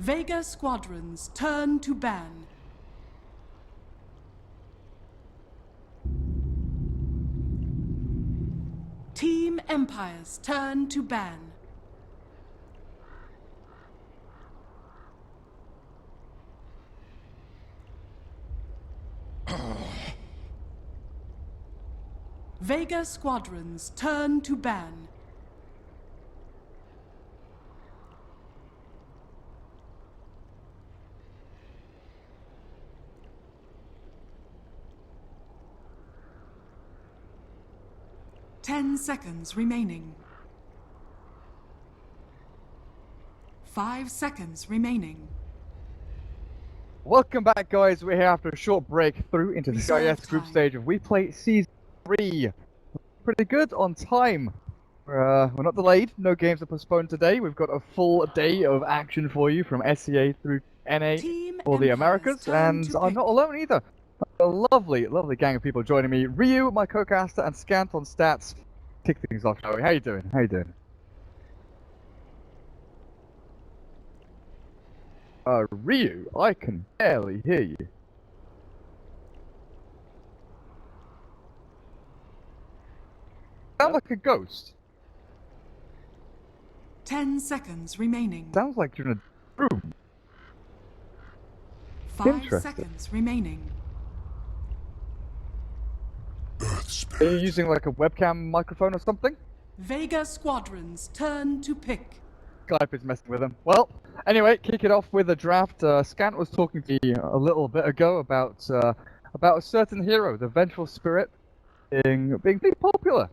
Vega squadrons turn to ban. Team Empires turn to ban. Vega squadrons turn to ban. Ten seconds remaining. 5 seconds remaining. Welcome back, guys. We're here after a short break through into the CIS group stage of WePlay Season 3. Pretty good on time. We're not delayed. No games are postponed today. We've got a full day of action for you from SCA through NA for the Americas, and I'm not alone either. A lovely, lovely gang of people joining me. Ryu, my co-caster, and Scant on stats. Kick things off, shall we? How you doing? How you doing? Ryu, I can barely hear you. Sound like a ghost. 10 seconds remaining. Sounds like you're in a room. 5 seconds remaining. Are you using like a webcam microphone or something? Vega squadrons turn to pick. Skype is messing with them. Well, anyway, kick it off with a draft. Scant was talking to you a little bit ago about a certain hero, the Vengeful Spirit, being pretty popular.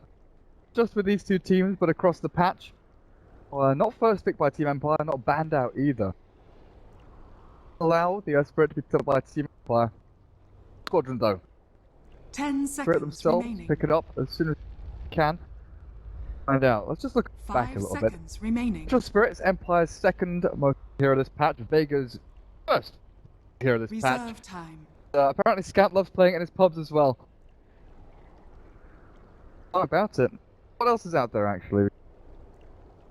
Just with these two teams, but across the patch. Not first picked by Team Empire, not banned out either. Allow the Spirit to be picked up by Team Empire. Squadron though. 10 seconds Spirit themselves remaining. pick it up as soon as they can. Find out. Let's just look back a little bit. 5 seconds remaining. Vengeful Spirit's Empire's second most hero this patch. Vega's first hero this patch. Reserve time. Apparently Scant loves playing in his pubs as well. How about it? What else is out there actually?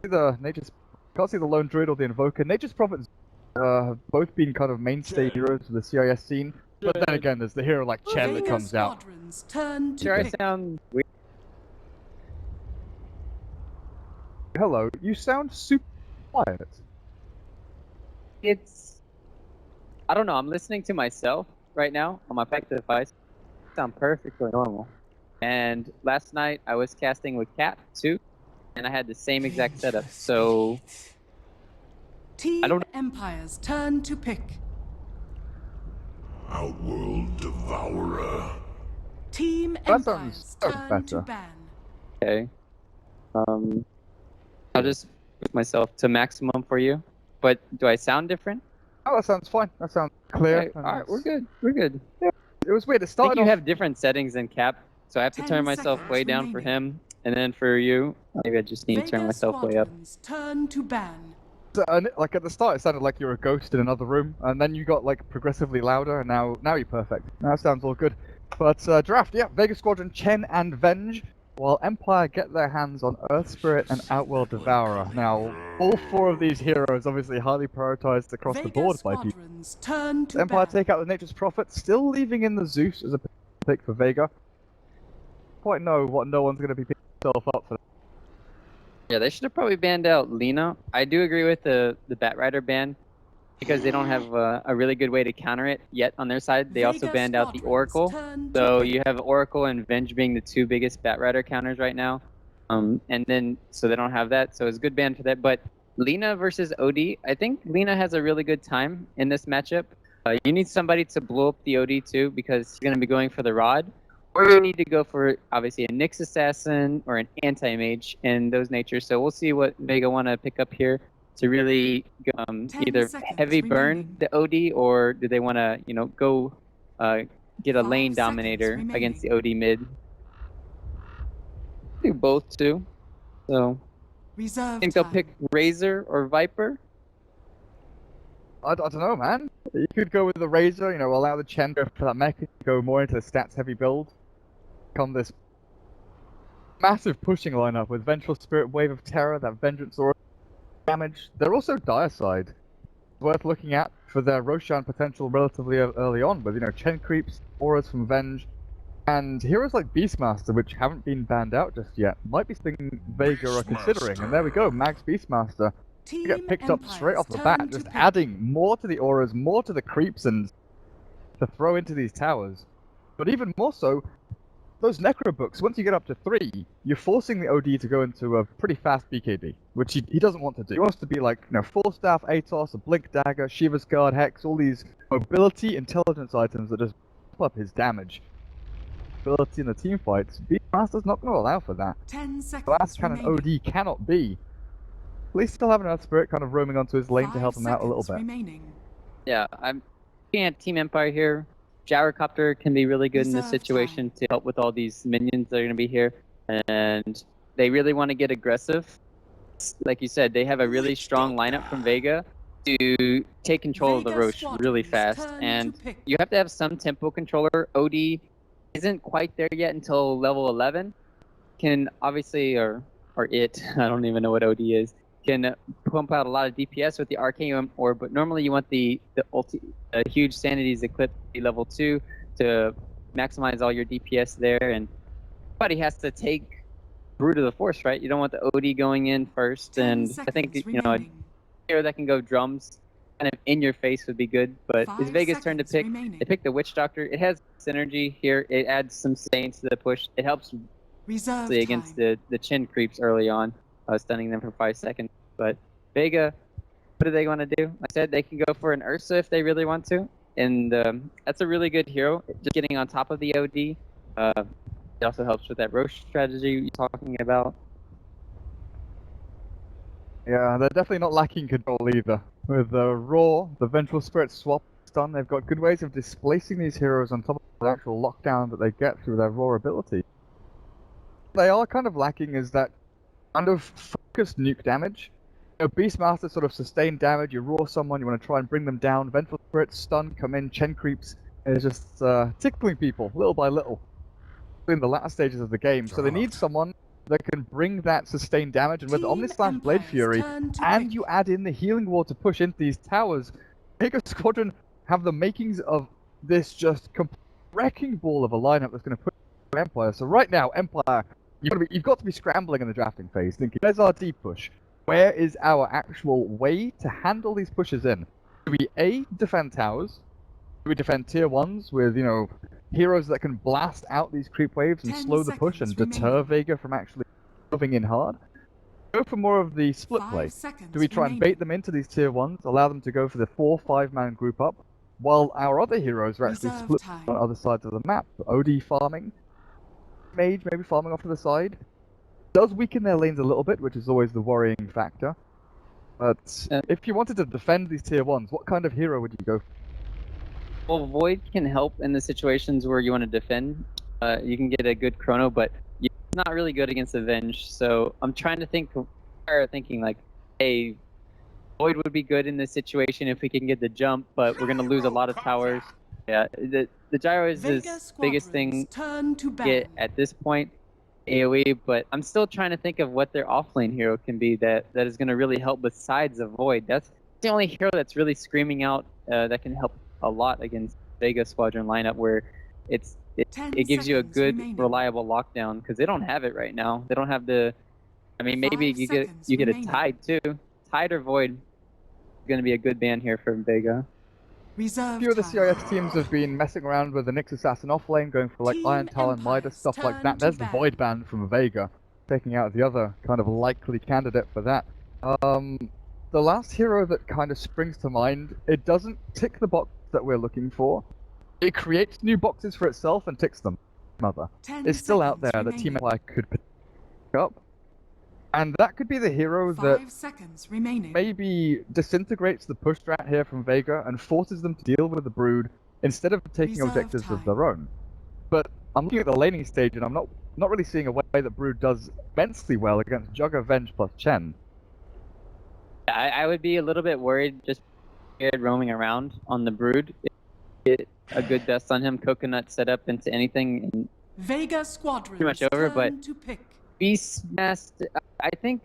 Can't see the Lone Druid or the Invoker. Nature's Prophets have both been kind of mainstay heroes of the CIS scene. But then again, there's the hero like Chen that comes out. Turn to Sure, I pick. sound weird. Hello, you sound super quiet. I don't know, I'm listening to myself right now on my Pec device. I sound perfectly normal. And last night I was casting with Cat too, and I had the same exact setup. So Team I don't- Empires turn to pick. Outworld Devourer. Team That sounds Empires turn to better. ban. okay, I'll just put myself to maximum for you. But do I sound different? Oh, that sounds fine. That sounds clear. Okay, all right, we're good. We're good. It was weird. It I think started you off... have different settings than Cap, so I have to 10 turn myself seconds way down for remaining. him, and then for you, maybe I just need to turn Vega myself way up. squadrons turn to ban. like at the start, it sounded like you were a ghost in another room, and then you got like progressively louder, and now you're perfect. Now it sounds all good. But draft, yeah, Vega Squadron, Chen and Venge, while Empire get their hands on Earth Spirit and Outworld Devourer. Now, all four of these heroes obviously highly prioritized across the Vega board by people. squadrons turn to Empire ban. take out the Nature's Prophet, still leaving in the Zeus as a pick for Vega. Quite know what no one's going to be picking himself up for. Yeah, they should have probably banned out Lena. I do agree with the Batrider ban because they don't have a really good way to counter it yet on their side. They also Vega banned out the squadrons Oracle. turn to So pick. you have Oracle and Venge being the two biggest Batrider counters right now. And then, so they don't have that. So it's a good ban for that. But Lena versus OD, I think Lena has a really good time in this matchup. You need somebody to blow up the OD too because he's going to be going for the Rod. Or you need to go for, obviously, a Nyx Assassin or an Anti-Mage in those natures. So we'll see what Vega want to pick up here to really 10 either seconds heavy burn remaining. the OD, or do they want to, go get a 5 lane seconds dominator remaining. against the OD mid? Do both too. So Reserve I think they'll time. pick Razor or Viper. I don't know, man. You could go with the Razor, allow the Chen to go for that mech, go more into the stats-heavy build. Come this massive pushing lineup with Vengeful Spirit, Wave of Terror, that Vengeance Aura damage. They're also Dire Side. worth looking at for their Roshan potential relatively early on, with, you know, Chen creeps, auras from Venge, and heroes like Beastmaster, which haven't been banned out just yet, might be something Vega are considering. And there we go, Max Beastmaster. You Team get picked up straight Empire's off the bat, turn to just pick. adding more to the auras, more to the creeps, and to throw into these towers. But even more so, those Necro books, once you get up to 3, you're forcing the OD to go into a pretty fast BKB, which he doesn't want to do. He wants to be like, you know, Full Staff, Atos, a Blink Dagger, Shiva's Guard, Hex, all these mobility intelligence items that just up his damage. Ability in the team fights. Beastmaster's not going to allow for that. 10 seconds Glass Cannon remaining. OD cannot be. At least still having Earth Spirit kind of roaming onto his lane to help 5 him out a little seconds bit. remaining. Yeah, I'm looking at Team Empire here. Gyrocopter can be really good in this Reserve situation to help with all these minions that are going to be here. And they really want to get aggressive. Like you said, they have a really strong lineup from Vega to take control of the Vega Roche really Squadron's fast. turn And to pick. you have to have some tempo controller. OD isn't quite there yet until level 11. Can obviously, or it, I don't even know what OD is, can pump out a lot of DPS with the Arcane Orb, but normally you want the huge Sanity's Eclipse level 2 to maximize all your DPS there, and somebody has to take Brood of the Force, right? You don't want the OD going in first, 10 and I think, seconds you know, a remaining. hero that can go drums kind of in your face would be good, but it's 5 Vega's turn to seconds pick. remaining. They pick the Witch Doctor. It has synergy here. It adds some sustain to the push. It helps Reserve against time. the Chin creeps early on, stunning them for 5 seconds. But Vega, what do they want to do? I said they can go for an Ursa if they really want to, and that's a really good hero. Just getting on top of the OD. It also helps with that Roche strategy you're talking about. Yeah, they're definitely not lacking control either. With Raw, the Vengeful Spirit swap stun, they've got good ways of displacing these heroes on top of the actual lockdown that they get through their Raw ability. They are kind of lacking is that kind of focused nuke damage. You know, Beastmaster sort of sustained damage, you Raw someone, you want to try and bring them down, Vengeful Spirit stun, come in, Chen creeps, and it's just tickling people little by little in the latter stages of the game. So they need someone that can bring that sustained damage, and with Team Omnislash Blade Empire's Fury, turn to and pick. you add in the healing wall to push into these towers, Vega Squadron have the makings of this just complete wrecking ball of a lineup that's going to push Empire. So right now, Empire, you've got to be scrambling in the drafting phase, thinking, where's our deep push? Where is our actual way to handle these pushes in? Do we A, defend towers? Do we defend tier 1s with, you know, heroes that can blast out these creep waves and 10 slow the push and seconds deter remaining. Vega from actually moving in hard? Go for more of the split 5 play. seconds Do we try and bait them into these tier 1s, allow them to go for the 4-5-man group up, while our other heroes are actually Reserve split time. on other sides of the map? OD farming, Mage maybe farming off to the side. Does weaken their lanes a little bit, which is always the worrying factor. But if you wanted to defend these tier 1s, what kind of hero would you go for? Well, Void can help in the situations where you want to defend. You can get a good chrono, but you're not really good against Avenge. So I'm trying to think, thinking like, hey, Void would be good in this situation if we can get the jump, but we're going to lose a lot of towers. Yeah, the gyro is Vega his biggest thing turn to to get at this point, AoE, but I'm still trying to think of what their offlane hero can be that is going to really help besides the Void. That's the only hero that's really screaming out that can help a lot against Vega Squadron lineup, where it gives you a 10 good, remaining. reliable lockdown, because they don't have it right now. They don't have the. I mean, maybe 5 you get seconds a remaining. Tide too. Tide or Void is going to be a good ban here for Vega. Reserve A few of the time. CIS teams have been messing around with the Nyx Assassin offlane, going for like Team Iron Talon, Midas, Empire's stuff like turn that. to There's the ban. Void ban from Vega, taking out the other kind of likely candidate for that. The last hero that kind of springs to mind, it doesn't tick the box that we're looking for. It creates new boxes for itself and ticks them. Mother. 10 It's still out seconds there that Team remaining. Empire could pick up. And that could be the hero that 5 seconds remaining. maybe disintegrates the push strat here from Vega and forces them to deal with the Brood instead of taking Reserve objectives of time. their own. But I'm looking at the laning stage and I'm not really seeing a way that Brood does immensely well against Jugger, Venge plus Chen. I would be a little bit worried just roaming around on the Brood. Get a good dust on him, coconut set up into anything, and Vega Squadron pretty much over, but to pick. Beastmaster, I think,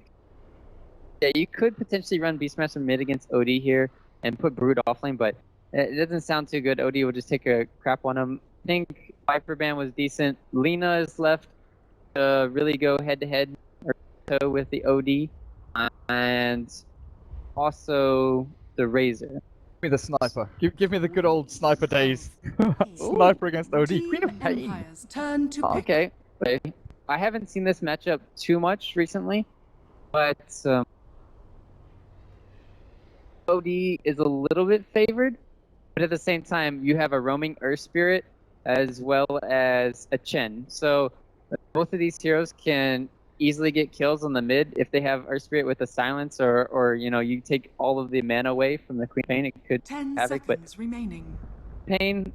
yeah, you could potentially run Beastmaster mid against OD here. and put Brood off lane, but it doesn't sound too good. OD will just take a crap on him. I think Viper ban was decent. Lina is left to really go head-to-head or toe with the OD. And also the Razor. Give me the sniper. Give me the good old sniper days. Sniper against OD. Queen of Pain. Empire's turn to pick. Okay, but I haven't seen this matchup too much recently, but OD is a little bit favored, but at the same time, you have a roaming Earth Spirit as well as a Chen. So both of these heroes can easily get kills on the mid if they have Earth Spirit with a silence, or you know, you take all of the mana away from the Queen of Pain. It could 10 havoc, but seconds remaining. Pain,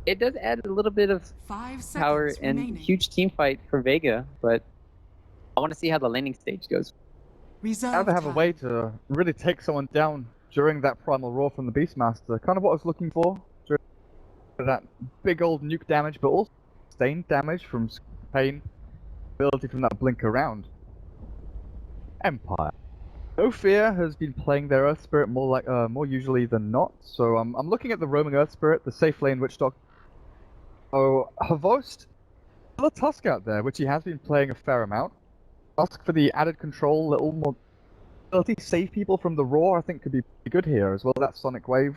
it does add a little bit of 5 seconds power and remaining. huge team fight for Vega, but I want to see how the laning stage goes. Reserve Now they have a time. way to really take someone down during that primal roar from the Beastmaster. Kind of what I was looking for during that big old nuke damage, but also sustained damage from Pain, ability from that blink around. Empire. No Fear has been playing their Earth Spirit more usually than not, so I'm looking at the roaming Earth Spirit, the safe lane Witch Doctor. Oh, Havost, still a Tusk out there, which he has been playing a fair amount. Tusk for the added control, little more ability to save people from the roar, I think could be pretty good here as well. That Sonic Wave,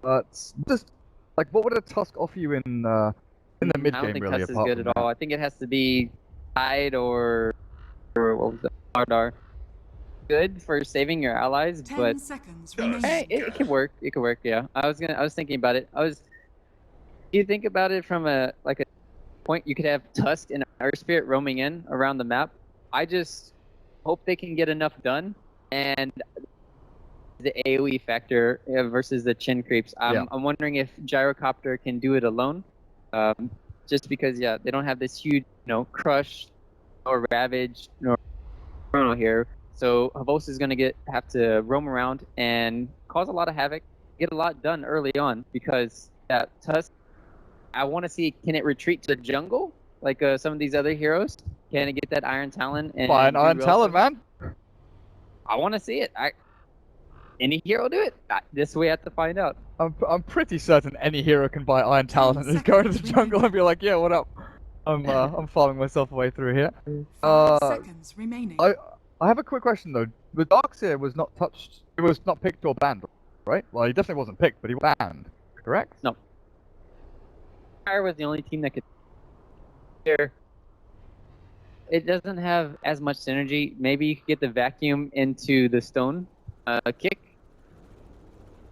but just like, what would a Tusk offer you in the mid I don't game think really? Tusk is apart good from at all. that? I think it has to be Tide or what was it? Ardar. Good for saving your allies, 10 but seconds remaining. hey, it could work. It could work. Yeah, I was thinking about it. Do you think about it from a point? You could have Tusk and Earth Spirit roaming in around the map. I just hope they can get enough done, and the AoE factor versus the Chin creeps. I'm wondering if Gyrocopter can do it alone, just because they don't have this huge, crush or ravage nor chrono here. So Havos is gonna have to roam around and cause a lot of havoc, get a lot done early on, because Tusk, I want to see, can it retreat to the jungle like some of these other heroes? Can it get that Iron Talon? And Fine, do Iron real Talon, stuff? man. I want to see it. Any hero do it? This we have to find out. I'm pretty certain any hero can buy Iron Talon and just go into the jungle and be like, yeah, what up? I'm farming myself away through here. 5 seconds remaining. I have a quick question though. The Darkseer was not touched. It was not picked or banned, right? Well, he definitely wasn't picked, but he was banned, correct? No. Fire was the only team that could. Here, it doesn't have as much synergy. Maybe you could get the vacuum into the stone kick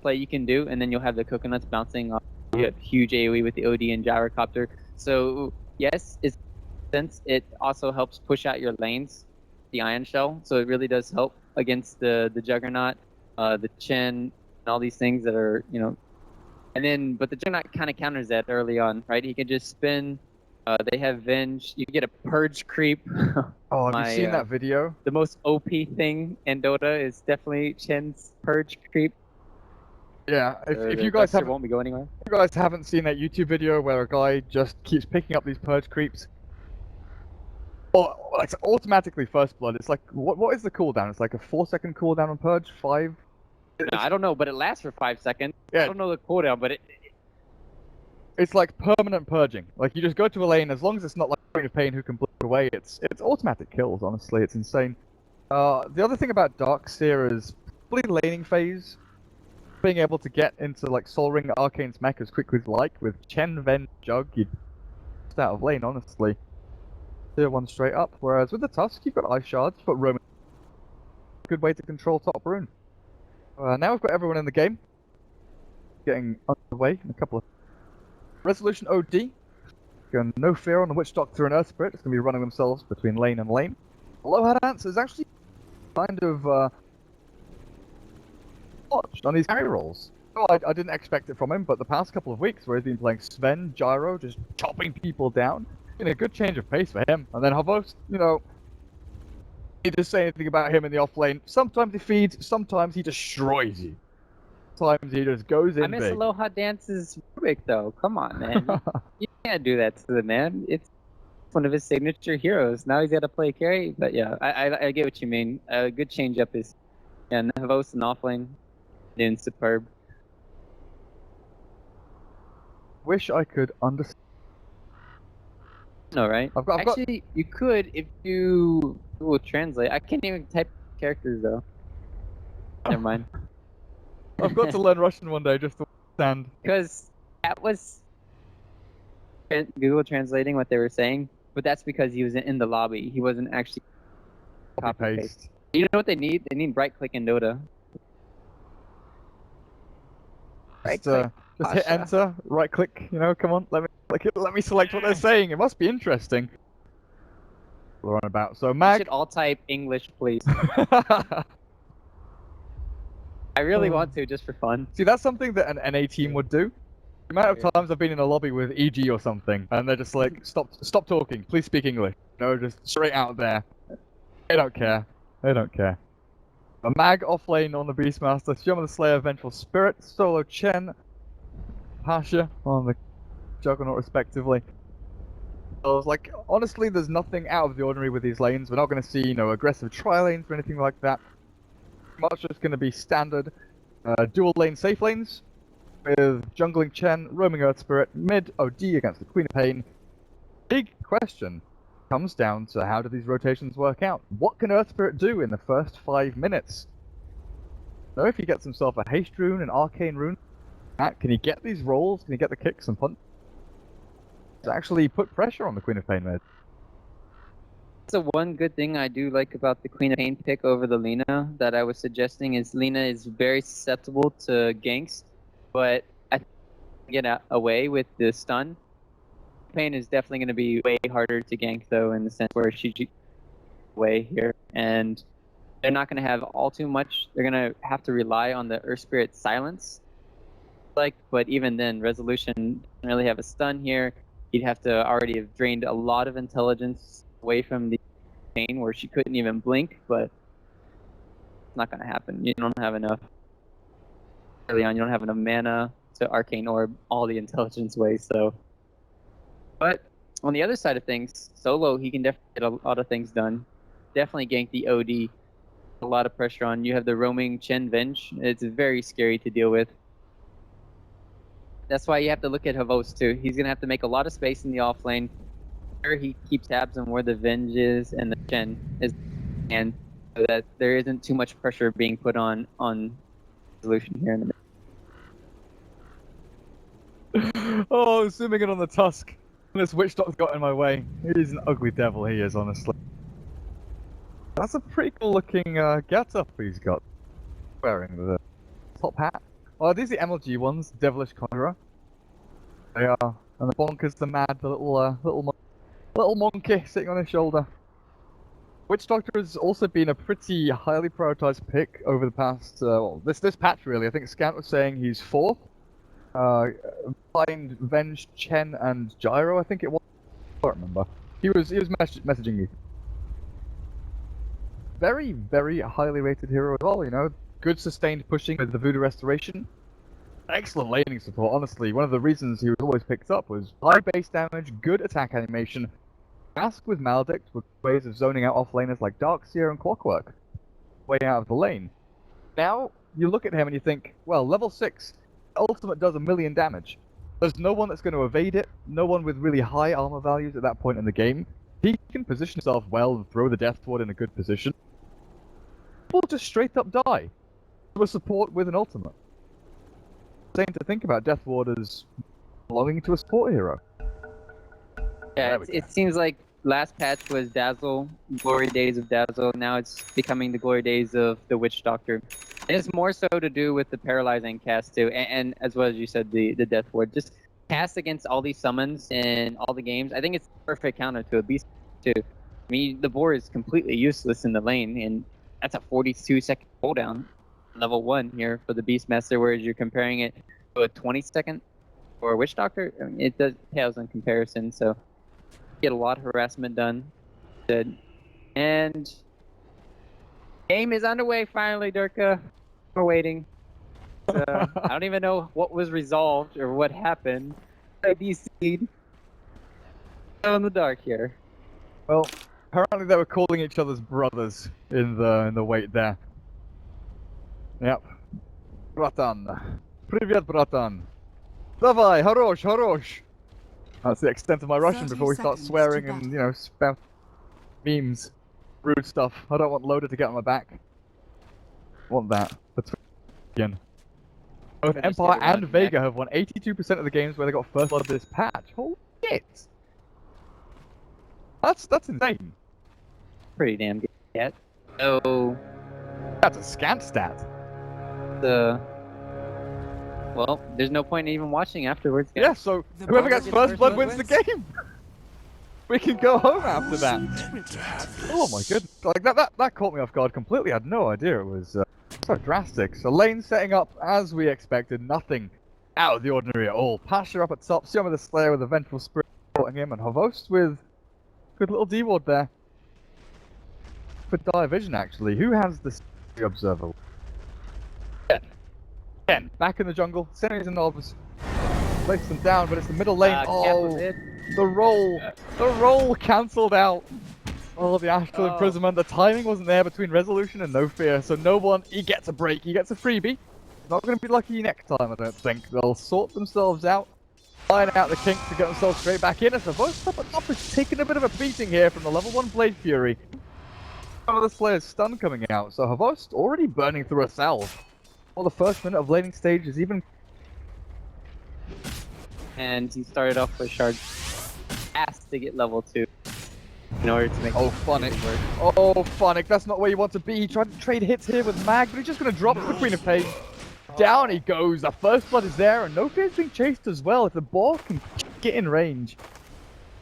play you can do, and then you'll have the coconuts bouncing off. You have huge AoE with the OD and Gyrocopter. So yes, since it also helps push out your lanes, the Iron Shell. So it really does help against the Juggernaut, the Chen, and all these things that are, And then, but the Juggernaut kind of counters that early on, right? He can just spin. They have Venge. You can get a Purge creep. Oh, have you seen that video? The most OP thing in Dota is definitely Chen's Purge creep. Yeah, if you guys won't be going anywhere. If you guys haven't seen that YouTube video where a guy just keeps picking up these Purge creeps, or it's automatically first blood. It's like, what is the cooldown? It's like a 4-second cooldown on Purge, 5. No, I don't know, but it lasts for 5 seconds. Yeah. I don't know the cooldown, but it's like permanent purging. Like, you just go to a lane, as long as it's not like Queen of Pain who can blink away, it's automatic kills, honestly. It's insane. The other thing about Darkseer is probably laning phase. Being able to get into like Soul Ring Arcane's mech as quickly as like with Chen, Ven, Jug, you'd just out of lane, honestly. Tier 1 straight up. Whereas with the Tusk, you've got Ice Shards, you've got Roman. Good way to control top rune. Now we've got everyone in the game. Getting underway in a couple of... Resolution OD. Going no fear on the Witch Doctor and Earth Spirit. It's going to be running themselves between lane and lane. Lohadance is actually kind of watched on his carry rolls. Oh, I didn't expect it from him, but the past couple of weeks where he's been playing Sven, Gyro, just chopping people down, been a good change of pace for him. And then Havos, he just say anything about him in the off lane. Sometimes he feeds, sometimes he destroys you. Sometimes he just goes in I miss big. Aloha Dance's Rubik though. Come on, man. You can't do that to the man. It's one of his signature heroes. Now he's got to play carry. But yeah, I get what you mean. A good change up is, and Havos and off lane. Doing superb. Wish I could understand. No, right? I've got- Actually, you could if you Google Translate. I can't even type characters though. Never mind. I've got to learn Russian one day just to understand. Because that was Google translating what they were saying, but that's because he was in the lobby. He wasn't actually Copy paste. paste. You know what they need? They need right click in Dota. Right Just hit Pasha. enter, right click. You know, come on, let me select what they're saying. It must be interesting. We're on about. So You Mag. should all type English, please. I really want to, just for fun. See, that's something that an NA team would do. The amount of times I've been in a lobby with EG or something, and they're just like, stop talking, please speak English. No, just straight out there. They don't care. They don't care. A Mag offlane on the Beastmaster, Shuma the Slayer, Vengeful Spirit, Solo Chen, Pasha on the Juggernaut respectively. So I was like, honestly, there's nothing out of the ordinary with these lanes. We're not going to see, aggressive tri-lanes or anything like that. Much just going to be standard dual lane safe lanes with jungling Chen, roaming Earth Spirit, mid OD against the Queen of Pain. Big question comes down to how do these rotations work out? What can Earth Spirit do in the first 5 minutes? If he gets himself a haste rune, an arcane rune, can he get these rolls? Can he get the kicks and punch? To actually put pressure on the Queen of Pain mid. So one good thing I do like about the Queen of Pain pick over the Lina that I was suggesting is Lina is very susceptible to ganks, but I think get away with the stun. Pain is definitely going to be way harder to gank though, in the sense where she away here, and they're not going to have all too much. They're going to have to rely on the Earth Spirit silence. But even then, Resolution doesn't really have a stun here. He'd have to already have drained a lot of intelligence away from the Pain where she couldn't even blink, but it's not going to happen. You don't have enough early on. You don't have enough mana to Arcane Orb all the intelligence away. So, but on the other side of things, solo he can definitely get a lot of things done. Definitely gank the OD. A lot of pressure on. You have the roaming Chen Venge. It's very scary to deal with. That's why you have to look at Havos too. He's gonna have to make a lot of space in the off lane. Where he keeps tabs on where the Venge is and the Chen is, and so that there isn't too much pressure being put on Resolution here in the middle. Oh, zooming in on the Tusk. This Witch Doctor got in my way. He's an ugly devil, he is, honestly. That's a pretty cool looking get-up he's got. Wearing the top hat. Oh, are these the MLG ones? Devilish Conjurer. They are. And the Bonkers the Mad, the little monkey sitting on his shoulder. Witch Doctor has also been a pretty highly prioritized pick over the past, this patch really. I think Scant was saying he's 4th. Find Venge, Chen, and Gyro, I think it was. I don't remember. He was messaging me. Very, very highly rated hero as well, Good sustained pushing with the Voodoo Restoration. Excellent laning support, honestly. One of the reasons he was always picked up was high base damage, good attack animation. Mask with Maledict with ways of zoning out offlaners like Darkseer and Clockwork. Way out of the lane. Now, you look at him and you think, well, level 6, ultimate does 1,000,000 damage. There's no one that's going to evade it, no one with really high armor values at that point in the game. He can position himself well and throw the Death Ward in a good position. People just straight up die to a support with an ultimate. Same to think about Death Ward as belonging to a support hero. Yeah, it seems like last patch was Dazzle, glory days of Dazzle. Now it's becoming the glory days of the Witch Doctor. And it's more so to do with the paralyzing cast too, and as well as you said, the Death Ward. Just cast against all these summons in all the games. I think it's the perfect counter to a Beast too. I mean, the board is completely useless in the lane, and that's a 42-second cooldown, level 1 here for the Beastmaster, whereas you're comparing it to a 20-second for a Witch Doctor. I mean, it does pales in comparison, so get a lot of harassment done. Good. And game is underway finally, Durka. We're waiting. I don't even know what was resolved or what happened. IBC'd. Still in the dark here. Well, apparently they were calling each other's brothers in the wait there. Yep. Bratan. Привет, bratan. Давай, хорош, хорош. That's the extent of my Russian 30 before we start seconds swearing to and, you know, spam memes. Rude stuff. I don't want Loader to get on my back. Want that. That's again. Both Just Empire get around and the Vega neck. have won 82% of the games where they got first blood of this patch. Holy shit! That's insane. Pretty damn good. Yet. So That's a scant stat. well, there's no point in even watching afterwards. Guys. Yeah, so The whoever Whoever gets gets first first blood blood wins the wins. game. We can go home after that. Meant to have this. Oh my goodness! Like that caught me off guard completely. I had no idea it was so drastic. So lane setting up as we expected. Nothing out of the ordinary at all. Pasha up at top. Sioma the Slayer with a Vengeful Spirit supporting him, and Havost with good little D-ward there for Dire Vision actually. Who has the Observer? Ken. Back in the jungle. Series and Knobs. Place them down, but it's the middle lane. Oh, the roll cancelled out. Oh, the Astral Imprisonment. The timing wasn't there between Resolution and No Fear, so no one, he gets a break, he gets a freebie. Not going to be lucky next time, I don't think. They'll sort themselves out, line out the kinks to get themselves straight back in. As the voice up at top is taking a bit of a beating here from the level 1 Blade Fury. Some of the Slayer's stun coming out, so Havost already burning through a salve. Well, the first minute of laning stage is even... And he started off with Shard fast to get level 2 in order to make Oh, Phonic. Oh, Phonic, that's not where you want to be. He tried to trade hits here with Mag, but he's just going to drop the Queen of Pain. Down he goes. The first blood is there, and No Fear's being chased as well. If the ball can get in range,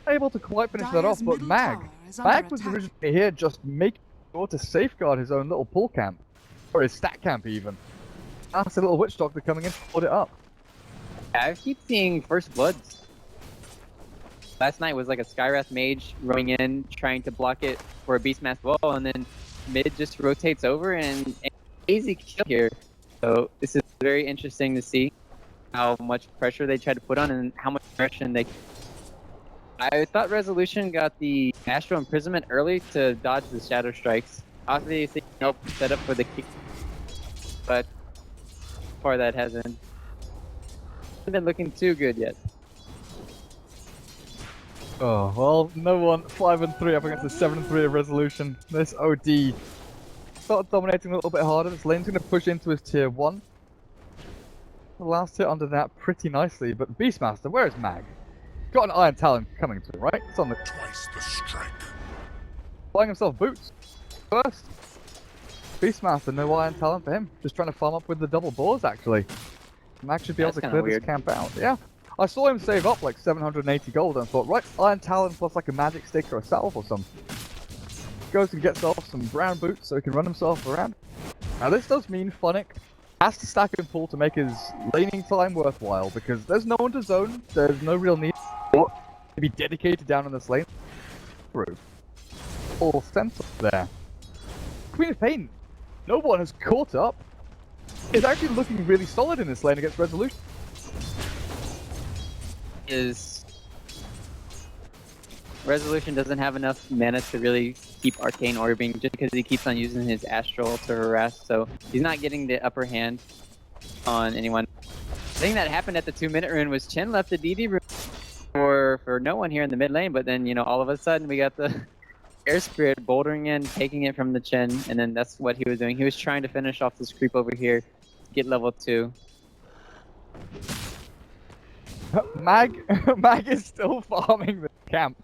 able to quite finish that off, Dire's but middle Mag tower is under was attack. originally here just making sure to safeguard his own little pull camp, or his stat camp even. That's a little Witch Doctor coming in to put it up. I keep seeing first bloods. Last night was like a Skywrath mage rolling in, trying to block it for a Beastmaster wall, and then mid just rotates over and easy kill here. So this is very interesting to see how much pressure they try to put on and how much aggression they. I thought Resolution got the Astral Imprisonment early to dodge the Shadow Strikes. Obviously, help set up for the kick, but so far that hasn't been looking too good yet. Oh, well, no one 5-3 up against the 7-3 of Resolution. This OD started dominating a little bit harder. This lane's going to push into his tier 1. The last hit under that pretty nicely, but Beastmaster, where is Mag? Got an Iron Talon coming to him, right? It's on the... Twice the strength. Buying himself boots. First. Beastmaster, no Iron Talon for him. Just trying to farm up with the double boars, actually. Mag should be able That's to kinda clear weird. this camp out. Yeah. I saw him save up like 780 gold and thought, right, Iron Talon plus like a magic stick or a salve or something. Goes and gets off some brown boots so he can run himself around. Now this does mean Phonic has to stack and pull to make his laning time worthwhile, because there's no one to zone, there's no real need to be dedicated down on this lane. Through. Full sense there. Queen of Pain, no one has caught up. It's actually looking really solid in this lane against Resolution. Resolution doesn't have enough mana to really keep Arcane Orbing just because he keeps on using his Astral to harass, so he's not getting the upper hand on anyone. The thing that happened at the 2-minute rune was Chen left the DD rune for no one here in the mid lane, but then, you know, all of a sudden we got the Air Spirit bouldering in, taking it from the Chen, and then that's what he was doing. He was trying to finish off this creep over here, get level 2. Mag is still farming the camp.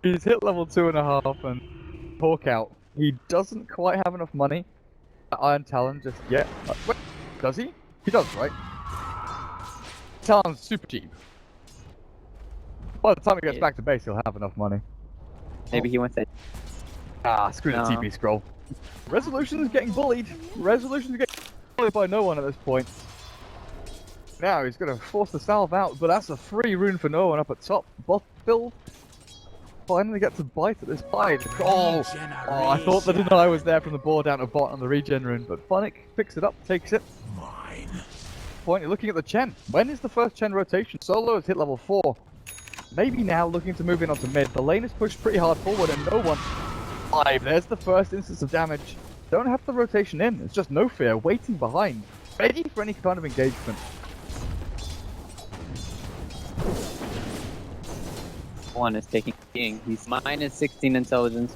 He's hit level 2.5 and Hawk out. He doesn't quite have enough money at Iron Talon just yet. Wait, does he? He does, right? Talon's super cheap. By the time he gets back to base, he'll have enough money. Maybe he wants that. Ah, screw the No. TP scroll. Resolution is getting bullied. Resolution is getting bullied by no one at this point. Now he's going to force the salve out, but that's a free rune for no one up at top. Buff build. Finally gets a bite at this fight. Oh, I thought the deny was there from the board down to bot on the regen rune, but Phonic picks it up, takes it. Mine. Point, you're looking at the Chen. When is the first Chen rotation? Solo has hit level 4. Maybe now looking to move in onto mid. The lane is pushed pretty hard forward and no one. 5. There's the first instance of damage. Don't have the rotation in. It's just No Fear waiting behind. ready for any kind of engagement. One is taking king. He's minus 16 intelligence.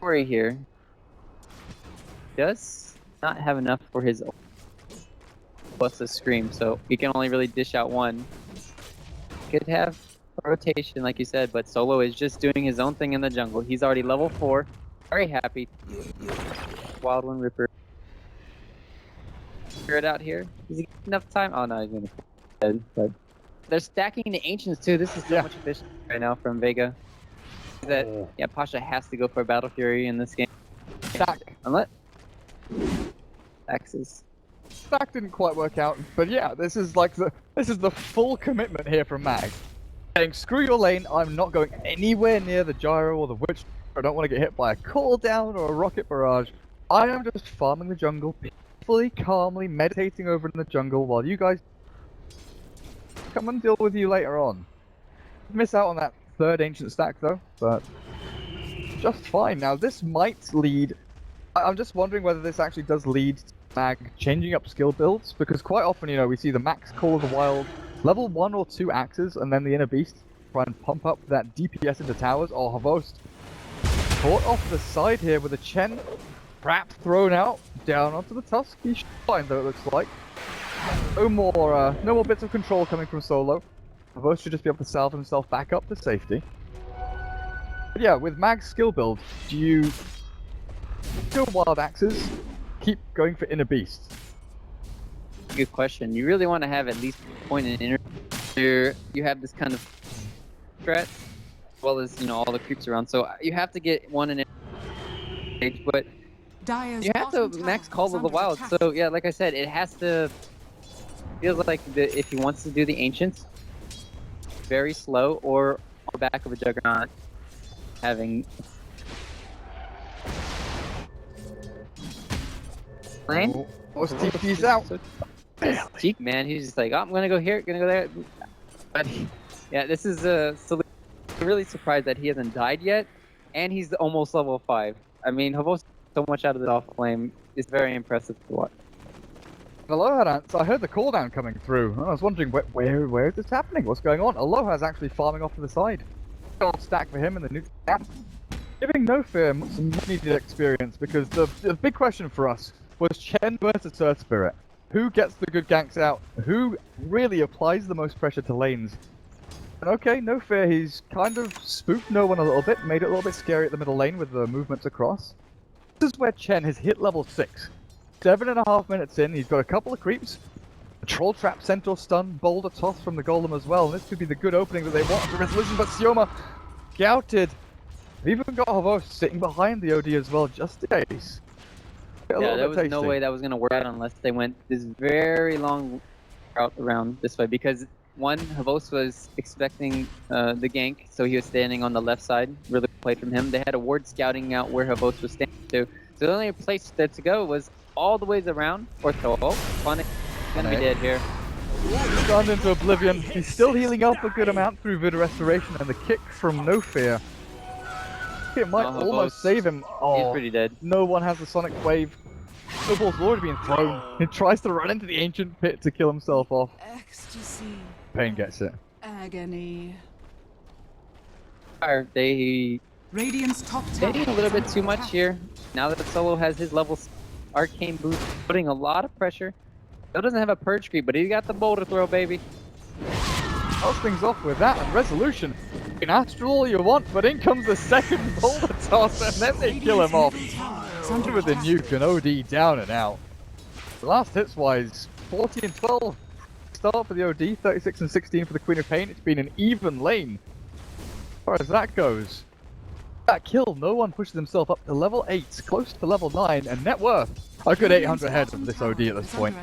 Worry here. Does not have enough for his plus a scream, so he can only really dish out one. Could have a rotation, like you said, but Solo is just doing his own thing in the jungle. He's already level 4. Very happy. Wild One Ripper. Figure it out here. Does he get enough time? Oh no, he's gonna dead, but they're stacking the ancients too. This is so much efficient right now from Vega. That yeah, Pasha has to go for a Battle Fury in this game. Stack. Unless Axes. Stack didn't quite work out, but yeah, this is the full commitment here from Mag. Saying screw your lane, I'm not going anywhere near the gyro or the witch. I don't want to get hit by a cooldown or a rocket barrage. I am just farming the jungle, peacefully, calmly, meditating over in the jungle while you guys come and deal with you later on. Miss out on that third ancient stack though, but just fine. Now this might lead. I'm just wondering whether this actually does lead to Mag changing up skill builds, because quite often, you know, we see the max Call of the Wild, level 1 or 2 axes, and then the Inner Beast try and pump up that DPS into towers. Oh, Havost caught off the side here with a Chen trap thrown out down onto the Tusk. He's fine though, it looks like. No more bits of control coming from Solo. Havost should just be able to salve himself back up to safety. But yeah, with Mag's skill build, do you kill Wild Axes, keep going for Inner Beast? Good question. You really want to have at least a point in inner. There, you have this kind of threat, as well as all the creeps around. So you have to get one in stage, but you have to max Call of the Wild. So yeah, like I said, it has to. Feels like if he wants to do the ancients, very slow or on the back of a Juggernaut, having. Lane? What's TP's out? Cheek man, he's just like, oh, I'm gonna go here, gonna go there. But yeah, this is so I'm really surprised that he hasn't died yet, and he's almost level 5. I mean, Havost so much out of the off flame is very impressive to watch. Aloha, I heard the cooldown coming through. I was wondering where is this happening? What's going on? Aloha's actually farming off to the side. Gold stack for him in the new stack. Giving No Fear some needed experience, because the big question for us was Chen versus Earth Spirit. Who gets the good ganks out? Who really applies the most pressure to lanes? And okay, No Fear, he's kind of spooked No One a little bit, made it a little bit scary at the middle lane with the movements across. This is where Chen has hit level 6. 7.5 minutes in, he's got a couple of creeps, a Troll Trap, Centaur Stun, Boulder Toss from the Golem as well, and this could be the good opening that they want for Resolution, but Sioma gouted. They've even got Havost sitting behind the OD as well, just in case. Yeah, there was no way that was going to work out unless they went this very long route around this way, because one, Havost was expecting the gank, so he was standing on the left side, really played from him. They had a ward scouting out where Havost was standing to, so the only place there to go was all the ways around, or throw. Oh, Phonic gonna be dead here. He's gone into oblivion. He's still healing up a good amount through Vida Restoration, and the kick from No Fear. It might almost save him. Oh, he's pretty dead. No One has the Sonic Wave. Snowball's already been thrown. He tries to run into the Ancient Pit to kill himself off. Ecstasy. Pain gets it. Agony. They Radiant's top taking a little bit too much here. Now that Solo has his level arcane boost, putting a lot of pressure. Still doesn't have a purge creep, but he got the boulder throw, baby. Starts things off with that and Resolution. You can astral all you want, but in comes the second boulder toss, and then they kill him off. With the nuke and OD down and out. The last hits wise, 40 and 12 start for the OD, 36 and 16 for the Queen of Pain. It's been an even lane as far as that goes. That kill, No One pushes himself up to level 8, close to level 9, and net worth a good 800 head of this OD at this point.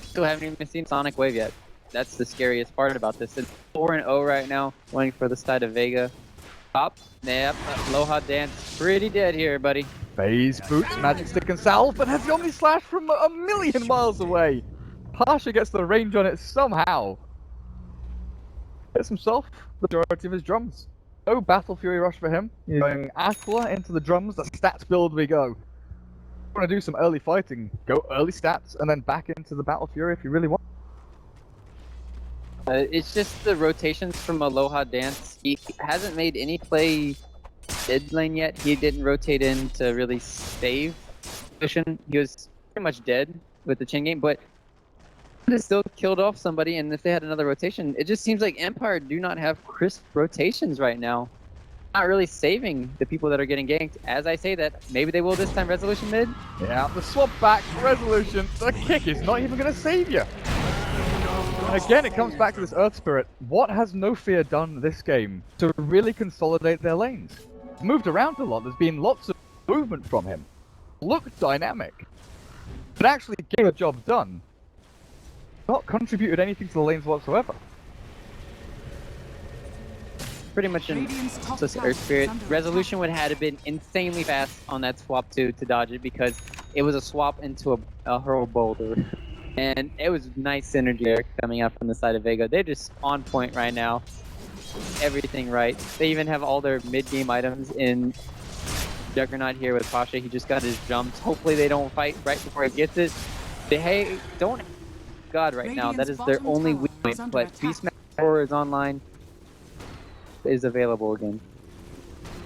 Still haven't even seen Sonic Wave yet. That's the scariest part about this. It's 4-0 right now, waiting for the side of Vega. Top. Yep, Aloha Dance pretty dead here, buddy. Phase boots, Magic Stick and Salve, but has the Omni Slash from a million miles away. Pasha gets the range on it somehow. Gets himself the majority of his drums. No Battle Fury rush for him. He's going Aqua into the drums, the stats build we go. Want to do some early fighting, go early stats, and then back into the Battle Fury if you really want. It's just the rotations from Aloha Dance. He hasn't made any play mid lane yet. He didn't rotate in to really save position. He was pretty much dead with the chain game, but he still killed off somebody, and if they had another rotation, it just seems like Empire do not have crisp rotations right now. Not really saving the people that are getting ganked. As I say that, maybe they will this time Resolution mid. Yeah, the swap back, Resolution, the kick is not even going to save you. And again, it comes back to this Earth Spirit. What has No Fear done this game to really consolidate their lanes? Moved around a lot, there's been lots of movement from him. Looked dynamic. But actually get the job done. Not contributed anything to the lanes whatsoever. Pretty much in this Earth Spirit. Resolution would have been insanely fast on that swap to dodge it because it was a swap into a hurl boulder. And it was nice synergy there coming out from the side of Vega. They're just on point right now. Everything right. They even have all their mid-game items in Juggernaut here with Pasha. He just got his jumps. Hopefully they don't fight right before he gets it. They don't God right now. That is their only weak point. But Beastmaster is online. Is available again.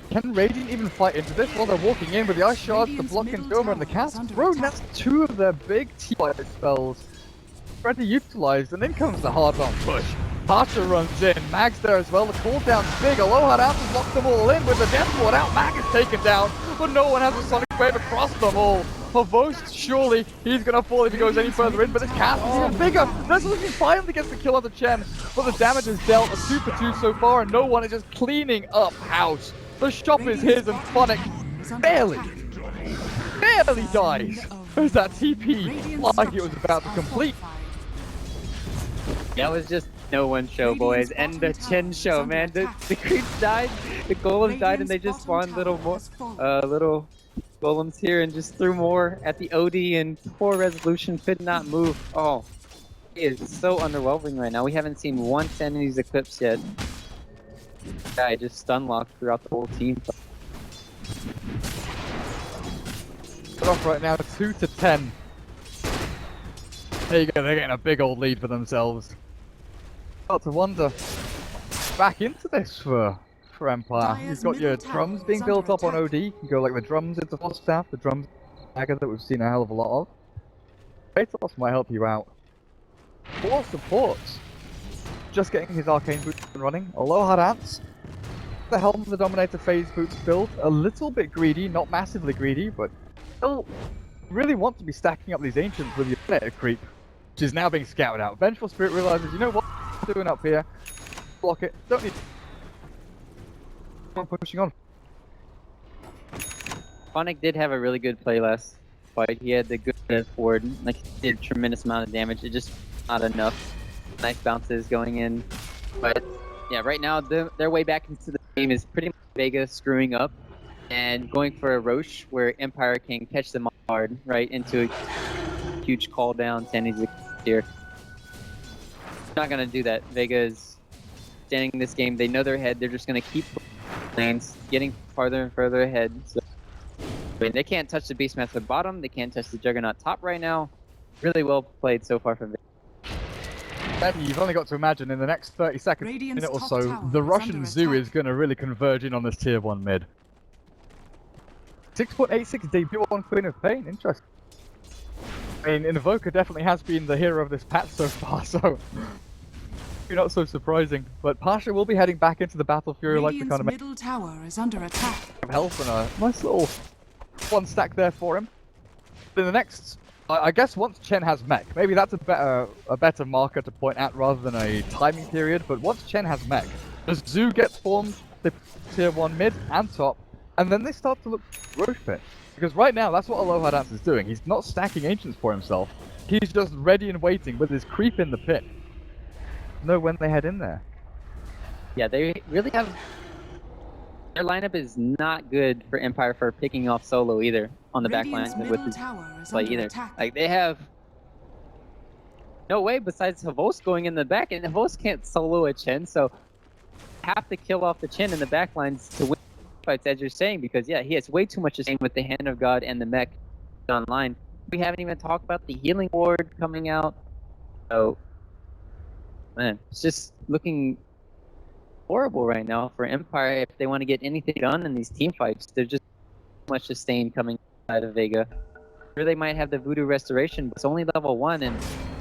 Can Radiant even fight into this while they're walking in with the Ice Shards, the Block and Doma, and the cast? Bro, that's two of their big T-Light spells already utilized, and then comes the hard-on push. Pasha runs in, Mag's there as well, the cooldown's big, Aloha Dance has locked them all in with the Death Ward out, Mag is taken down, but no one has a Sonic Wave across them all. Pavost, surely he's gonna fall if he goes any further in, but this cast is even bigger. Resolution finally gets the kill on the Chen, but the damage is dealt a 2-for-2 so far, and no one is just cleaning up house. The shop is his, and Phonic barely dies. There's that TP like it was about to complete. That was just no one show, boys, and the Chen show, man. The creeps died, the golems died, and they just spawned little golems here and just threw more at the OD, and poor Resolution could not move. Oh, it is so underwhelming right now. We haven't seen one Sanity's Eclipse yet. Guy just stun locked throughout the whole team. Put off right now, 2-10. There you go, they're getting a big old lead for themselves. Start to wonder, back into this for Empire. You've got your drums being built up on OD. You can go like the drums into Staff, the drums Vega that we've seen a hell of a lot of. Kratos might help you out. 4 supports. Just getting his arcane boots running. Aloha Dance. The Helm of the Dominator phase boots build. A little bit greedy, not massively greedy, but still really want to be stacking up these ancients with your Dominator creep, which is now being scouted out. Vengeful Spirit realizes, you know what I'm doing up here? Block it. Don't need. I'm pushing on. Phonic did have a really good play last fight. He had the good death ward, like he did a tremendous amount of damage. It just not enough. Nice bounces going in, but yeah, right now their way back into the game is pretty much Vega screwing up and going for a Roche where Empire can catch them hard right into a huge call down. Sandy's here. Not gonna do that. Vega is standing this game. They know their head. They're just gonna keep lanes, getting farther and further ahead. So I mean, they can't touch the Beastmaster bottom. They can't touch the Juggernaut top right now. Really well played so far from Vega. You've only got to imagine in the next 30 seconds, minute or so, the Russian zoo is going to really converge in on this tier 1 mid. 6.86 debut on Queen of Pain, interesting. I mean, Invoker definitely has been the hero of this patch so far, so not so surprising. But Pasha will be heading back into the Battle Fury like the kind of middle tower is under attack. Health and a nice little 1 stack there for him. In the next, I guess once Chen has mech, maybe that's a better marker to point at rather than a timing period, but once Chen has mech, the zoo gets formed, the tier 1 mid and top, and then they start to look Roche pit. Because right now, that's what Aloha Dance is doing. He's not stacking ancients for himself. He's just ready and waiting with his creep in the pit. Know when they head in there. Yeah, they really have... Their lineup is not good for Empire for picking off solo either on the back line with his play either. Like they have no way besides Havos going in the back, and Havos can't solo a Chen, so have to kill off the Chin in the backlines to win fights, as you're saying, because yeah, he has way too much to say with the Hand of God and the mech online. We haven't even talked about the healing ward coming out. So, man, it's just looking horrible right now for Empire if they want to get anything done in these team fights. There's just so much sustain coming out of Vega. Sure, they might have the Voodoo Restoration, but it's only level 1, and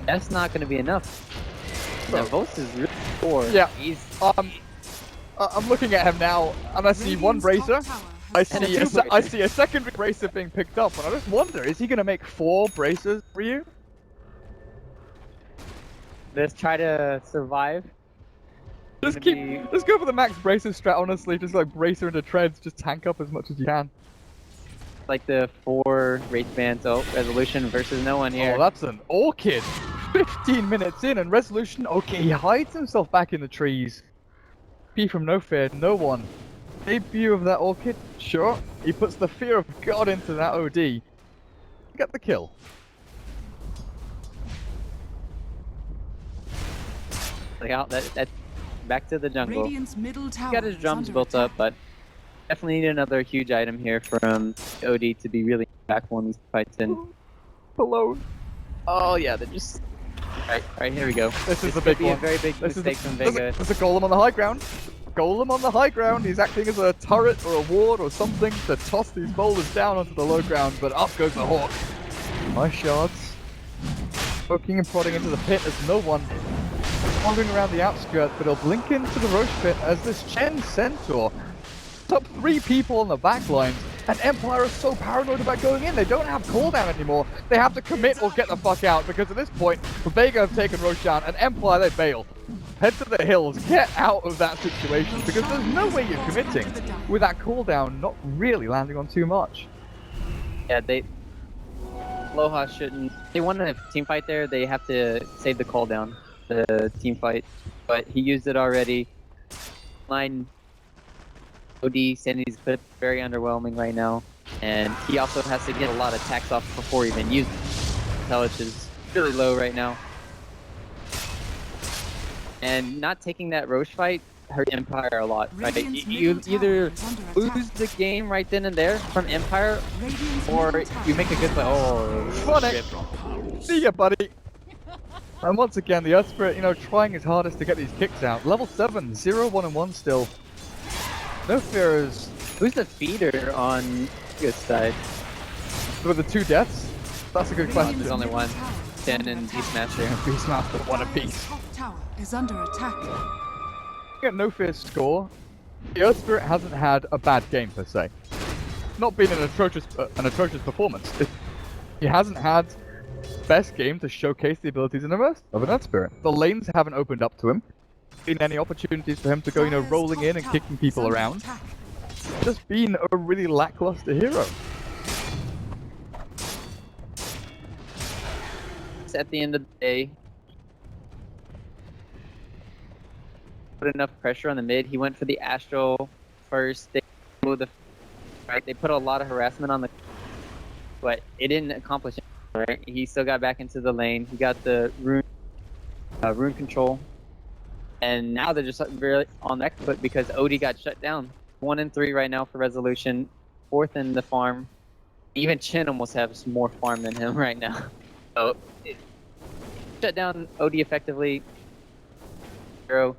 that's not going to be enough. Now, Vos is really poor. Yeah. He's I'm looking at him now, and I see one Radiant's bracer. top tower I has see fallen. I see a secondary bracer being picked up, and I just wonder, is he gonna make 4 bracers for you? Let's try to survive. Just Gonna just go for the max bracer strat, honestly. Just like bracer into treads, just tank up as much as you can. Like the 4 Wraith Bands. Oh, Resolution versus no one here. Oh, that's an Orchid. 15 minutes in, and Resolution, okay, he hides himself back in the trees. P from No Fear, no one. Debut of that Orchid, sure. He puts the Fear of God into that OD. Get the kill. Like out that back to the jungle. Radiant's middle tower Got his is drums under built up, attack. but definitely need another huge item here from OD to be really impactful in these fights. And Alone. oh yeah, they're just right here we go. This is the could big be one. a very big This is mistake from there's Vega. a golem on the high ground. Golem on the high ground. He's acting as a turret or a ward or something to toss these boulders down onto the low ground, but up goes the Hawk. Nice shards. Poking and prodding into the pit as no one wandering around the outskirts, but he'll blink into the Roche pit as this Chen Centaur top 3 people on the back lines, and Empire is so paranoid about going in. They don't have cooldown anymore. They have to commit or get the fuck out, because at this point, Vega have taken Roche down, and Empire, they bail. Head to the hills, get out of that situation, because there's no way you're committing with that cooldown not really landing on too much. Yeah, Loha shouldn't. They want a team fight there. They have to save the cooldown, the team fight. But he used it already. Line OD Sanity's clip very underwhelming right now, and he also has to get a lot of attacks off before he even uses it. Intelligence is really low right now, and not taking that Roche fight hurt Empire a lot. Right? Radiant's You middle either tower is under lose attack. the game right then and there from Empire, Radiant's or middle tower you make a good play. Oh, Funny. shit. See ya, buddy. And once again, the Earth Spirit, trying his hardest to get these kicks out. Level 7, 0, 1, and 1 still. No fear is Who's the feeder on good side? with the 2 deaths. That's a good question. There's only one. tower is 10 under and attack. Beastmaster. Beastmaster, one Dire's apiece. top tower is under attack. At No Fear's score, the Earth Spirit hasn't had a bad game per se. Not been an atrocious performance. He hasn't had best game to showcase the abilities of an Earth Spirit. The lanes haven't opened up to him. Been any opportunities for him to go, Dire's rolling top in and tower kicking is people under around. attack. Just been a really lackluster hero. At the end of the day, put enough pressure on the mid. He went for the Astral first. They put a lot of harassment on the, but it didn't accomplish anything, right? He still got back into the lane. He got the rune control, and now they're just really on the next foot because OD got shut down. 1 and 3 right now for Resolution. 4th in the farm. Even Chin almost has more farm than him right now. So shut down OD effectively. 0.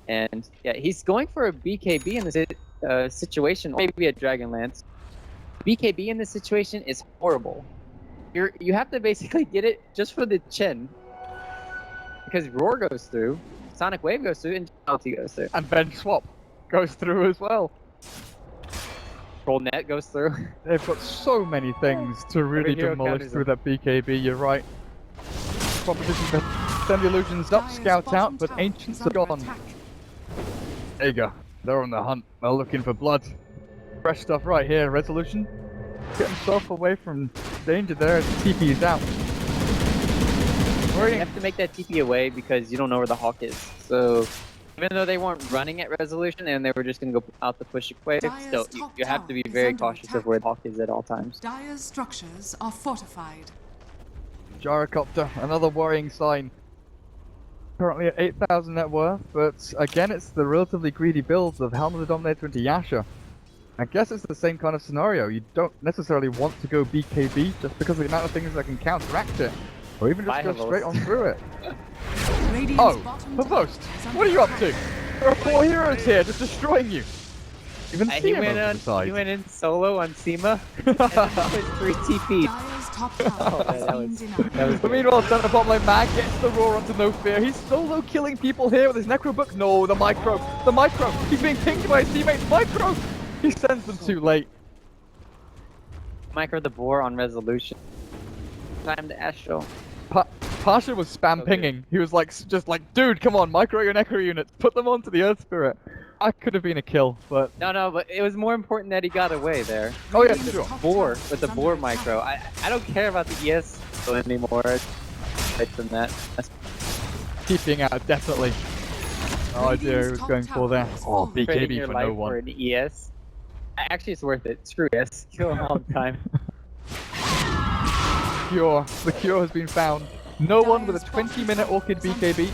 And yeah, he's going for a BKB in this situation, or maybe a Dragonlance. BKB in this situation is horrible. You have to basically get it just for the Chen, because Roar goes through, Sonic Wave goes through, and Ulti goes through. And Bench Swap goes through as well. Troll Net goes through. They've got so many things to really hero demolish counters through them. that BKB, you're right. Proposition for send the illusions up, Dire's scouts bottom out, but tower Ancients is are under gone. attack. Vega, they're on the hunt. They're looking for blood. Fresh stuff right here. Resolution. Get himself away from danger there as TP is out. You have to make that TP away because you don't know where the Hawk is. So even though they weren't running at Resolution and they were just going to go out to push it quick, Dire's still, top you have to be tower is very under cautious attack. of where the Hawk is at all times. Dire's structures are fortified. Gyrocopter, another worrying sign. currently at 8,000 net worth, but again, it's the relatively greedy builds of Helm of the Dominator into Yasha. I guess it's the same kind of scenario. You don't necessarily want to go BKB just because of the amount of things that can counteract it, or even just go straight on through it. Oh, Provost, what are you up to? There are 4 heroes here just destroying you. Even He went in solo on Seema, and then 3 TP. But meanwhile, center bot lane Mag gets the roar onto No Fear. He's solo killing people here with his Necro Book. No, the micro. He's being pinged by his teammates. Micro. He sends them too late. Micro the boar on resolution. Time to Astral. Pasha was spam pinging. He was like, just like, dude, come on, micro your Necro units. Put them onto the Earth Spirit. I could have been a kill, but... No, but it was more important that he got away there. Oh yeah, sure. Boar, with the boar micro. I don't care about the ES anymore. Right from that. Keeping out, definitely. Oh dear, he was going for that. Oh, BKB for no one. For an ES. Actually, it's worth it. Screw ES. Kill him all the time. Cure. The cure has been found. No one with a 20-minute Orchid BKB.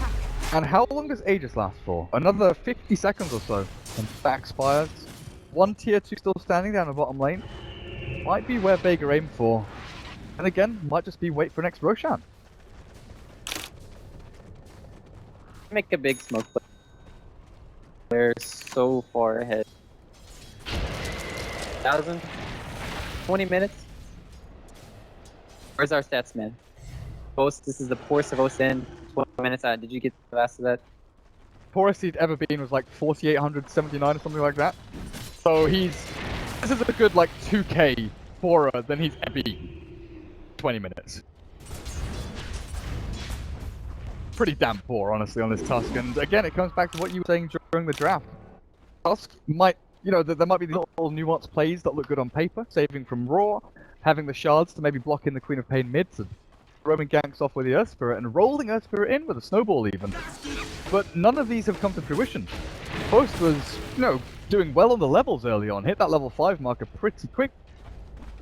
And how long does Aegis last for? Another 50 seconds or so. And that expires. 1 tier 2 still standing down the bottom lane. Might be where Vega aimed for. And again, might just be wait for next Roshan. Make a big smoke play. They're so far ahead. 1,000? 20 minutes? Where's our stats, man? This is the poorest of OSN. 12 minutes out. Did you get the last of that? Poorest he'd ever been was like 4,879 or something like that. So this is a good like 2k poorer than he's ever been. 20 minutes. Pretty damn poor, honestly, on this Tusk. And again, it comes back to what you were saying during the draft. Tusk might, there might be these little nuanced plays that look good on paper, saving from Raw, having the shards to maybe block in the Queen of Pain mid, so roaming ganks off with the Earth Spirit and rolling Earth Spirit in with a snowball even. But none of these have come to fruition. Post was, doing well on the levels early on, hit that level 5 marker pretty quick.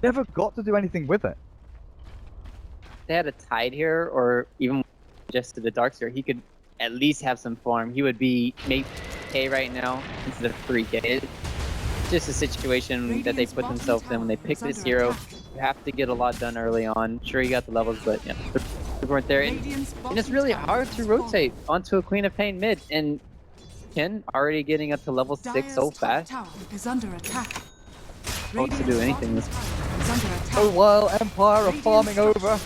Never got to do anything with it. They had a Tide here, or even just to the Darkseer, he could at least have some farm. He would be maybe K right now instead of 3K. It's just a situation that they put themselves in when they pick this hero. You have to get a lot done early on. Sure, you got the levels, but yeah, they weren't there. And it's really hard to rotate onto a Queen of Pain mid. And Ken already getting up to level 6 so fast. Is under attack. Supposed to do anything this. So while Empire are farming over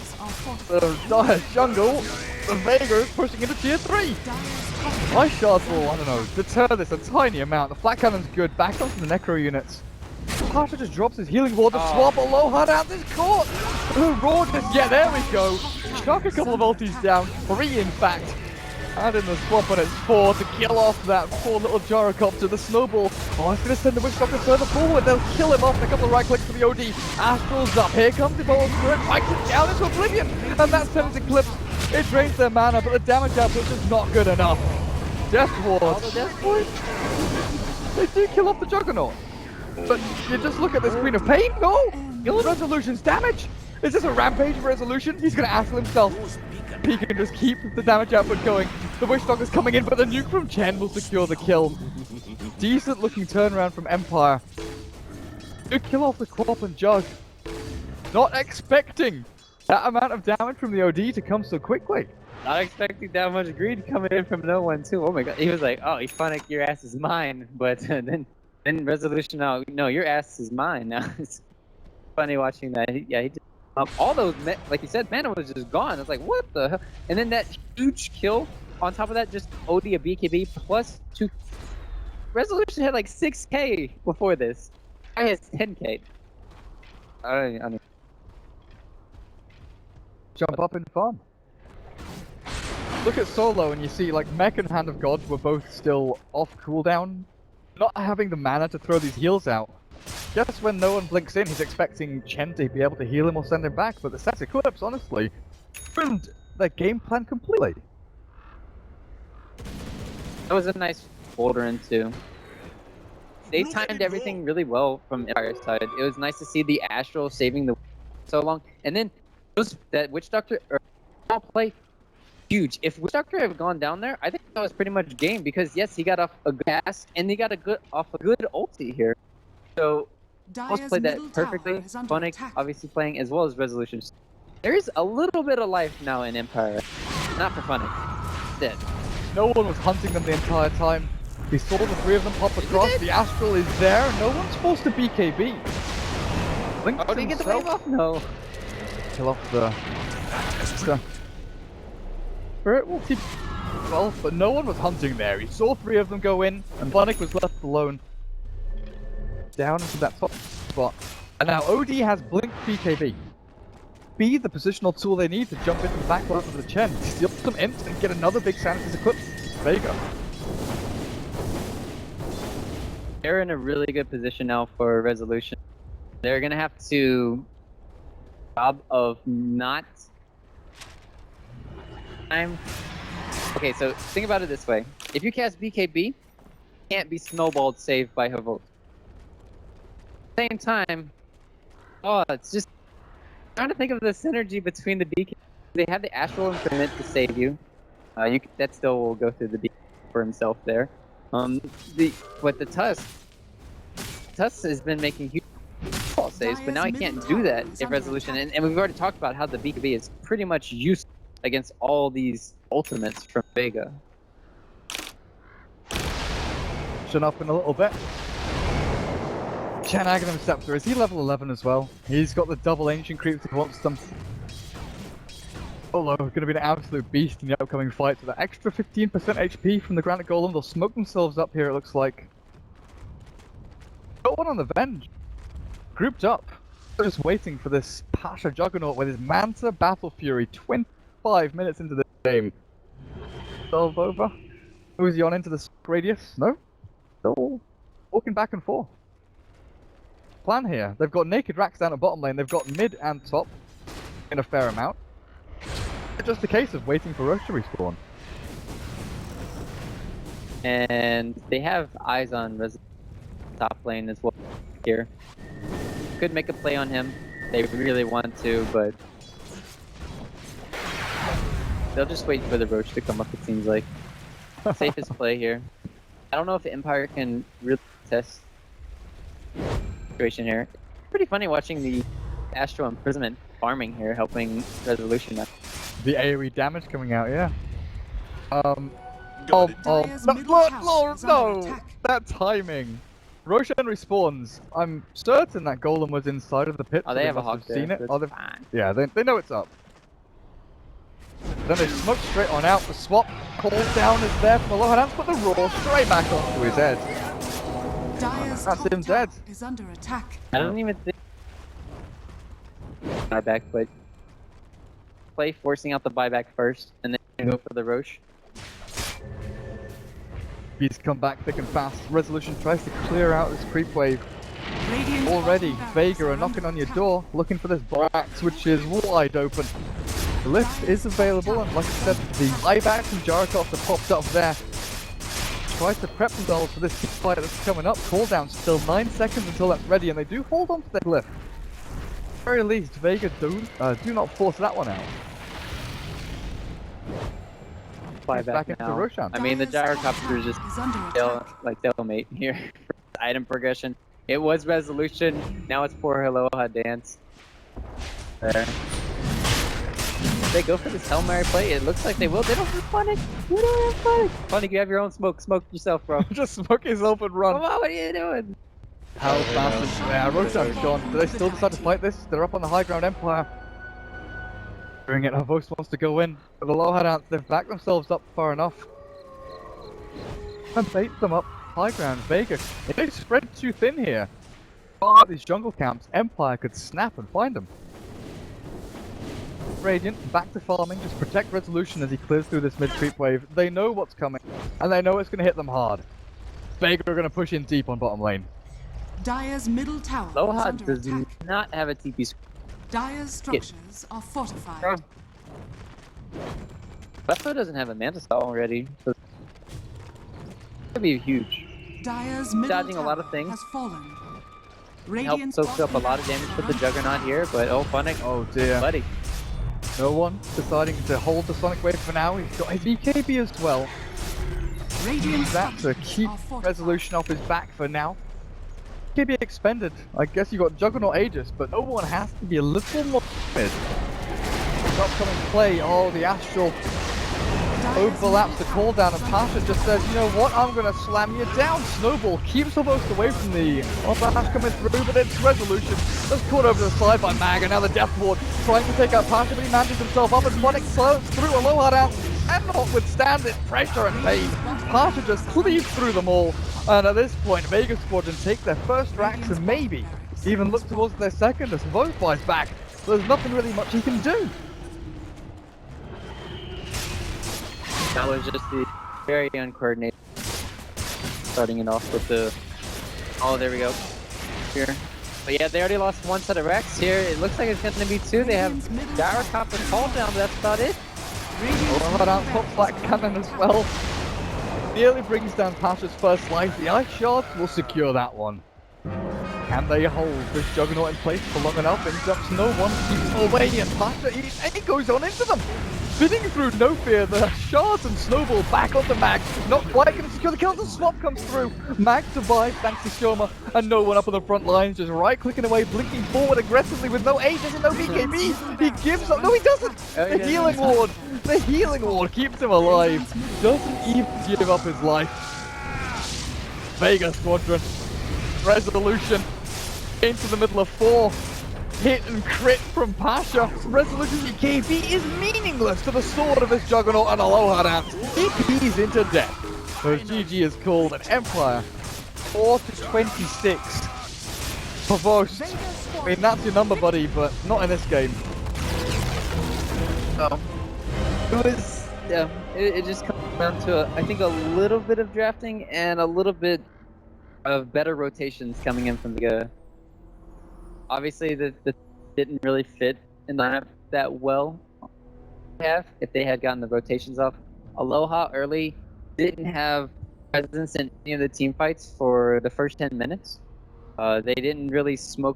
the Dire jungle, the Vega is pushing into tier 3. My shards will, I don't know, deter this a tiny amount. The flat cannon's good. Back onto the Necro units. Pasha just drops his healing ward to swap a low hard out this court. Yeah, there we go. Chuck a couple of ultis down. 3 in fact. And in the swap on it's 4 to kill off that poor little gyrocopter. The snowball. Oh, it's going to send the Witch Doctor further forward. They'll kill him off in a couple of right clicks for the OD. Astral's up. Here comes the ball spirit. Fights it down into oblivion. And that sends Eclipse. It drains their mana, but the damage output is not good enough. Death Ward. They do kill off the Juggernaut. But you just look at this Queen of Pain. No! Resolution's damage. Is this a rampage resolution? He's going to Astral himself. He can just keep the damage output going. The Witch Doctor's coming in, but the nuke from Chen will secure the kill. Decent looking turnaround from Empire. Good kill off the Quap and Jug. Not expecting that amount of damage from the OD to come so quickly. Not expecting that much greed coming in from no one too. Oh my god. He was like, oh, Ephonic, your ass is mine. But then Resolution, no, your ass is mine now. It's funny watching that. He just, all those, like you said, mana was just gone. It's like, what the hell? And then that huge kill on top of that, just OD a BKB plus 2. Resolution had like 6k before this. I has 10k. I don't Jump up and farm. Look at Solo and you see like Mech and Hand of God were both still off cooldown. Not having the mana to throw these heals out. Just when no one blinks in, he's expecting Chen to be able to heal him or send him back, but the set Eclipse, honestly, ruined their game plan completely. That was a nice boulder in too. They timed everything really well from Empire's side. It was nice to see the Astral saving the so long, and then that Witch Doctor play huge. If Wishdoctor had gone down there, I think that was pretty much game because yes, he got off a gas and he got a good ulti here. So Almost Dyer's played middle that perfectly. tower is under Phonic attack. obviously playing as well as Resolution. There's a little bit of life now in Empire. Not for Phonic. Dead. No one was hunting them the entire time. We saw the three of them pop across. The Astral is there. No one's forced to BKB. Link Oh, did he get the wave off? No. Kill off the Spirit will keep well, but no one was hunting there. He saw three of them go in, and Phonic was left alone. Down into that top spot. And now OD has Blink BKB. Be the positional tool they need to jump into the back line of the Chen, steal some ints, and get another big Sanity's equipped. Vega. They're in a really good position now for Resolution. They're gonna have to job of not time. Okay, so think about it this way: if you cast BKB, you can't be snowballed saved by Havok. Same time, it's just trying to think of the synergy between the BKB. They have the Astral Infinite to save you. That still will go through the BKB for himself there. But the Tusk has been making huge ball saves, but now he can't do that if Resolution. And we've already talked about how the BKB is pretty much useless against all these ultimates from Vega. Shut up in a little bit. Chen Aghanim Scepter, is he level 11 as well? He's got the double ancient creeps if he wants them. Although, going to be an absolute beast in the upcoming fight. So that extra 15% HP from the Granite Golem, they'll smoke themselves up here, it looks like. Got one on the Venge. Grouped up. They're just waiting for this Pasha Juggernaut with his Manta Battle Fury 25 minutes into the game. Solve over. Who's he on into the radius? No? Still walking back and forth. Plan here. They've got naked racks down at bottom lane. They've got mid and top in a fair amount. It's just a case of waiting for Roche to respawn. And they have eyes on top lane as well here. Could make a play on him. They really want to, but they'll just wait for the Roche to come up, it seems like. Safest play here. I don't know if Empire can really test situation here. Pretty funny watching the Astral Imprisonment farming here, helping Resolution out. The AoE damage coming out, yeah. Dyer's middle tower is under attack. That timing. Roshan respawns. I'm certain that Golem was inside of the pit. Oh, so they have a must hawk seen there. it. That's Oh, fine. yeah, they know it's up. Then they smoke straight on out. The swap call down is there from Aloha, but the roar straight back onto his head. Dyer's That's top him tower dead. is under attack. I don't even think buyback, but play forcing out the buyback first, and then go for the Roche. He's come back thick and fast. Resolution tries to clear out this creep wave. Radiant's Already, bottom barracks Vega are under knocking on your attack. door, looking for this box, which is wide open. The lift is available, and like I said, the buyback from Jarakov that popped up there. Tries to prep themselves for this fight that's coming up. Cooldown still 9 seconds until that's ready, and they do hold on to their lift. At the very least, Vega do not force that one out. Buyback Back into now. Roshan. I mean, the Dyer's top gyrocopter is just tower is under attack. stalemate here. Item progression. It was Resolution. Now it's poor Aloha Dance. There. If they go for this Hail Mary play, it looks like they will. They don't have Phonic. You don't have Phonic. Phonic, you have your own smoke. Smoke yourself, bro. Just smoke yourself and run. Come on, what are you doing? How fast is Roshan's gone? Do they still decide to fight this? They're up on the high ground Empire. Bring it, Havos wants to go in. But the Aloha Dance, they've backed themselves up far enough. And bait them up high ground. Vega, if they spread too thin here, far out these jungle camps, Empire could snap and find them. Radiant, back to farming, just protect Resolution as he clears through this mid-creep wave. They know what's coming, and they know it's going to hit them hard. Vega are going to push in deep on bottom lane. Dyer's middle tower is Aloha under does attack. not have a TP screen. Dyer's structures are fortified. Buffalo doesn't have a Manta Style already, so it's gonna be huge. Dyer's middle Dodging a lot of tower things. has fallen. Help Radiant's soak up a bottom lot of damage with the Juggernaut here, but oh, Phonic, Oh dear. buddy. No one deciding to hold the Sonic Wave for now. He's got his BKB as well. Radiant That to structures keep are fortified. Resolution off his back for now. BKB expended. I guess you got Juggernaut Aegis, but no one has to be a little more mid. Upcoming play, oh, the Astral overlaps the cooldown, and Pasha just says, you know what, I'm going to slam you down. Snowball keeps almost away from the Bash coming through, but it's Resolution. Just caught over to the side by Mag, and now the Death Ward trying to take out Pasha, but he manages himself up, and Sonic slows through Aloha down, and notwithstanding pressure and pain, Pasha just cleaves through them all. And at this point, Vega Squadron take their first racks and maybe even look towards their second as Vofi's back. So there's nothing really much he can do. That was just the very uncoordinated. Starting it off with the... Oh, there we go. Here. But yeah, they already lost one set of racks here. It looks like it's going to be two. They have Gyrocop and Fall down, but that's about it. Aloha down, pops that cannon as well. Nearly brings down Pasha's first life. The Ice Shards will secure that one. Can they hold this Juggernaut in place for long enough? In jumps no one, keeps away, and Pasha, he goes on into them. Spinning through no fear, the Shards and Snowball back onto Mag. Not quite going to secure the kill, the swap comes through. Mag survives thanks to Shoma, and no one up on the front lines, just right-clicking away, blinking forward aggressively with no Aegis and no BKB. He gives up, no he doesn't! The Healing Ward keeps him alive. Doesn't even give up his life. Vega Squadron, Resolution, into the middle of 4. Hit and crit from Pasha. Resolution BKB is meaningless to the sword of his Juggernaut and Aloha Dance. He's into death. So GG is called an Empire 4-26 for Vost. I mean, that's your number, buddy, but not in this game. It was, yeah, it just comes down to, I think, a little bit of drafting and a little bit of better rotations coming in from Vega. Obviously, the didn't really fit in the lineup that well. If they had gotten the rotations off. Aloha early didn't have presence in any of the team fights for the first 10 minutes. They didn't really smoke